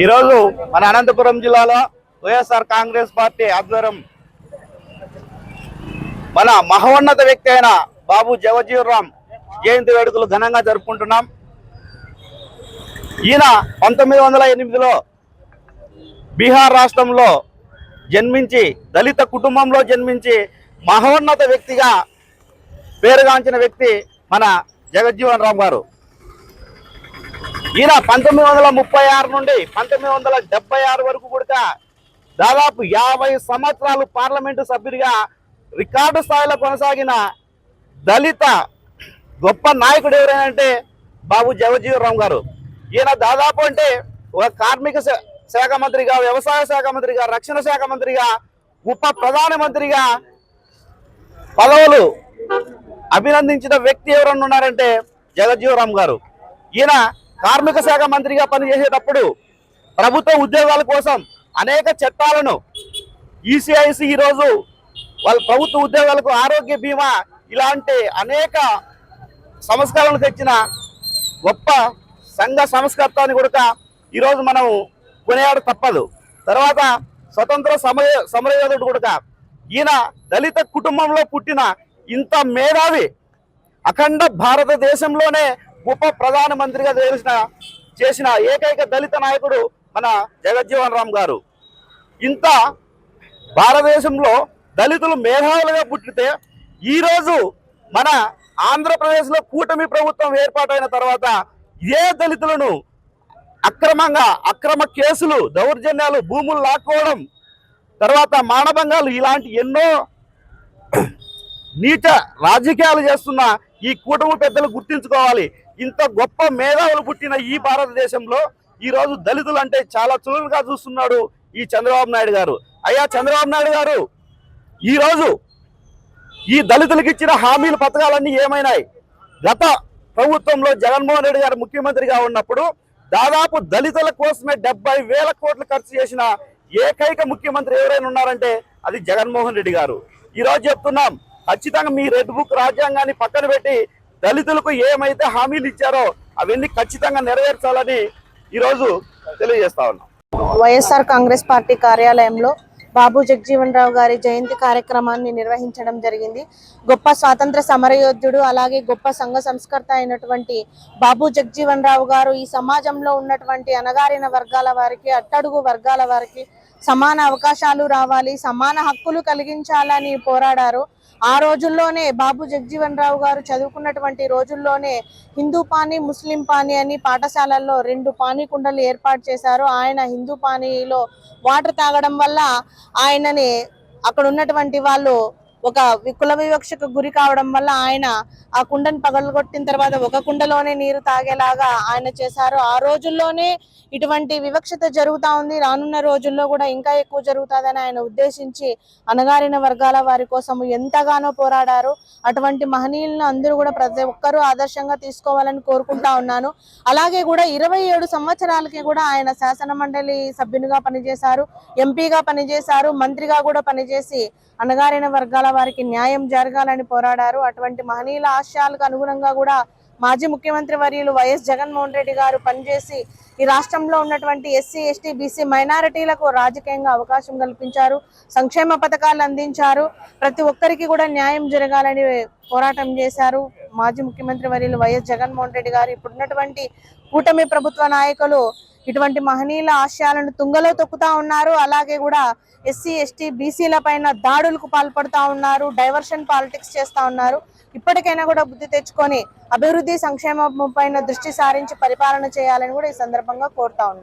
ఈరోజు మన అనంతపురం జిల్లాలో వైఎస్ఆర్ కాంగ్రెస్ పార్టీ ఆధ్వర్యం మన మహోన్నత వ్యక్తి అయిన బాబు జగజ్జీవన్ రామ్ జయంతి వేడుకలు ఘనంగా జరుపుకుంటున్నాం. ఈయన 1908లో బీహార్ రాష్ట్రంలో జన్మించి దళిత కుటుంబంలో జన్మించి మహోన్నత వ్యక్తిగా పేరుగాంచిన వ్యక్తి మన జగజ్జీవన్ రామ్ గారు. ఈయన 1936 నుండి 1976 వరకు కూడా దాదాపు 50 సంవత్సరాలు పార్లమెంటు సభ్యుడిగా రికార్డు స్థాయిలో కొనసాగిన దళిత గొప్ప నాయకుడు ఎవరైనా అంటే బాబు జగజ్జీవన్ రామ్ గారు. ఈయన దాదాపు అంటే ఒక కార్మిక శాఖ మంత్రిగా, వ్యవసాయ శాఖ మంత్రిగా, రక్షణ శాఖ మంత్రిగా, ఉప ప్రధానమంత్రిగా పదవులు అభినందించిన వ్యక్తి ఎవరన్నా ఉన్నారంటే జగజ్జీవన్ రామ్ గారు. ఈయన కార్మిక శాఖ మంత్రిగా పనిచేసేటప్పుడు ప్రభుత్వ ఉద్యోగాల కోసం అనేక చట్టాలను ఈసీఐసి ఈరోజు వాళ్ళ ప్రభుత్వ ఉద్యోగాలకు ఆరోగ్య బీమా ఇలాంటి అనేక సంస్కరణలు తెచ్చిన గొప్ప సంఘ సంస్కర్త అని కూడా ఈరోజు మనం కొనియాడ తప్పదు. తర్వాత స్వతంత్ర సమరయోధుడు కూడా. ఈయన దళిత కుటుంబంలో పుట్టిన ఇంత మేధావి అఖండ భారతదేశంలోనే ఉప ప్రధానమంత్రిగా చేసిన ఏకైక దళిత నాయకుడు మన జగజ్జీవన్ రామ్ గారు. ఇంత భారతదేశంలో దళితులు మేధావులుగా పుట్టితే ఈరోజు మన ఆంధ్రప్రదేశ్లో కూటమి ప్రభుత్వం ఏర్పాటైన తర్వాత ఏ దళితులను అక్రమ కేసులు, దౌర్జన్యాలు, భూములు లాక్కోవడం, తర్వాత మానభంగాలు ఇలాంటి ఎన్నో నీచ రాజకీయాలు చేస్తున్న ఈ కూటమి పెద్దలు గుర్తించుకోవాలి. ఇంత గొప్ప మేధావులు పుట్టిన ఈ భారతదేశంలో ఈరోజు దళితులు అంటే చాలా చులకనగా చూస్తున్నాడు ఈ చంద్రబాబు నాయుడు గారు. అయ్యా చంద్రబాబు నాయుడు గారు, ఈరోజు ఈ దళితులకు ఇచ్చిన హామీల పథకాలన్నీ ఏమైనాయి? గత ప్రభుత్వంలో జగన్మోహన్ రెడ్డి గారు ముఖ్యమంత్రిగా ఉన్నప్పుడు దాదాపు దళితుల కోసమే 70,000 కోట్లు ఖర్చు చేసిన ఏకైక ముఖ్యమంత్రి ఎవరైనా ఉన్నారంటే అది జగన్మోహన్ రెడ్డి గారు. ఈరోజు చెప్తున్నాం, ఖచ్చితంగా మీ రెడ్ బుక్ రాజ్యాంగాన్ని పక్కన పెట్టి దళితులకు ఏమైతే హామీలు ఇచ్చారో అవన్నీ ఖచ్చితంగా నెరవేర్చాలని ఈరోజు తెలియజేస్తా ఉన్నాం. వైఎస్ఆర్ కాంగ్రెస్ పార్టీ కార్యాలయంలో బాబు జగజ్జీవన్ రామ్ గారి జయంతి కార్యక్రమాన్ని నిర్వహించడం జరిగింది. గొప్ప స్వాతంత్ర సమరయోధుడు, అలాగే గొప్ప సంఘ సంస్కర్త అయినటువంటి బాబు జగజ్జీవన్ రామ్ గారు ఈ సమాజంలో ఉన్నటువంటి అణగారిన వర్గాల వారికి, అట్టడుగు వర్గాల వారికి సమాన అవకాశాలు రావాలి, సమాన హక్కులు కలిగించాలని పోరాడారు. ఆ రోజుల్లోనే బాబు జగజ్జీవన్ రామ్ గారు చదువుకున్నటువంటి రోజుల్లోనే హిందూ పానీ, ముస్లిం పానీ అని పాఠశాలల్లో 2 పానీ కుండలు ఏర్పాటు చేశారు. ఆయన హిందూ పానీలో వాటర్ తాగడం వల్ల ఆయనని అక్కడ ఉన్నటువంటి వాళ్ళు ఒక కుల వివక్షకు గురి కావడం వల్ల ఆయన ఆ కుండను పగలగొట్టిన తర్వాత ఒక కుండలోనే నీరు తాగేలాగా ఆయన చేశారు. ఆ రోజుల్లోనే ఇటువంటి వివక్షత జరుగుతూ ఉంది, రానున్న రోజుల్లో కూడా ఇంకా ఎక్కువ జరుగుతుందని ఆయన ఉద్దేశించి అణగారిన వర్గాల వారి కోసం ఎంతగానో పోరాడారు. అటువంటి మహనీయులను అందరూ కూడా ప్రతి ఒక్కరూ ఆదర్శంగా తీసుకోవాలని కోరుకుంటా ఉన్నాను. అలాగే కూడా 27 సంవత్సరాలకి కూడా ఆయన శాసన మండలి సభ్యునిగా పనిచేశారు, ఎంపీగా పనిచేశారు, మంత్రిగా కూడా పనిచేసి అణగారిన వర్గాల వారికి న్యాయం జరగాలని పోరాడారు. అటువంటి మహనీయుల ఆశయాలకు అనుగుణంగా కూడా మాజీ ముఖ్యమంత్రి వర్యులు వైఎస్ జగన్మోహన్ రెడ్డి గారు పనిచేసి ఈ రాష్ట్రంలో ఉన్నటువంటి ఎస్సీ, ఎస్టీ, బీసీ మైనారిటీలకు రాజకీయంగా అవకాశం కల్పించారు, సంక్షేమ పథకాలు అందించారు, ప్రతి ఒక్కరికి కూడా న్యాయం జరగాలని పోరాటం చేశారు మాజీ ముఖ్యమంత్రి వర్యులు వైఎస్ జగన్మోహన్ రెడ్డి గారు. ఇప్పుడున్నటువంటి కూటమి ప్రభుత్వ నాయకులు ఇటువంటి మహనీయుల ఆశయాలను తుంగలో తొక్కుతా ఉన్నారు. అలాగే కూడా ఎస్సీ, ఎస్టీ, బీసీల పైన దాడులకు పాల్పడుతూ ఉన్నారు, డైవర్షన్ పాలిటిక్స్ చేస్తూ ఉన్నారు. ఇప్పటికైనా కూడా బుద్ధి తెచ్చుకొని అభివృద్ధి, సంక్షేమం పైన దృష్టి సారించి పరిపాలన చేయాలని కూడా ఈ సందర్భంగా కోరుతా ఉన్నాం.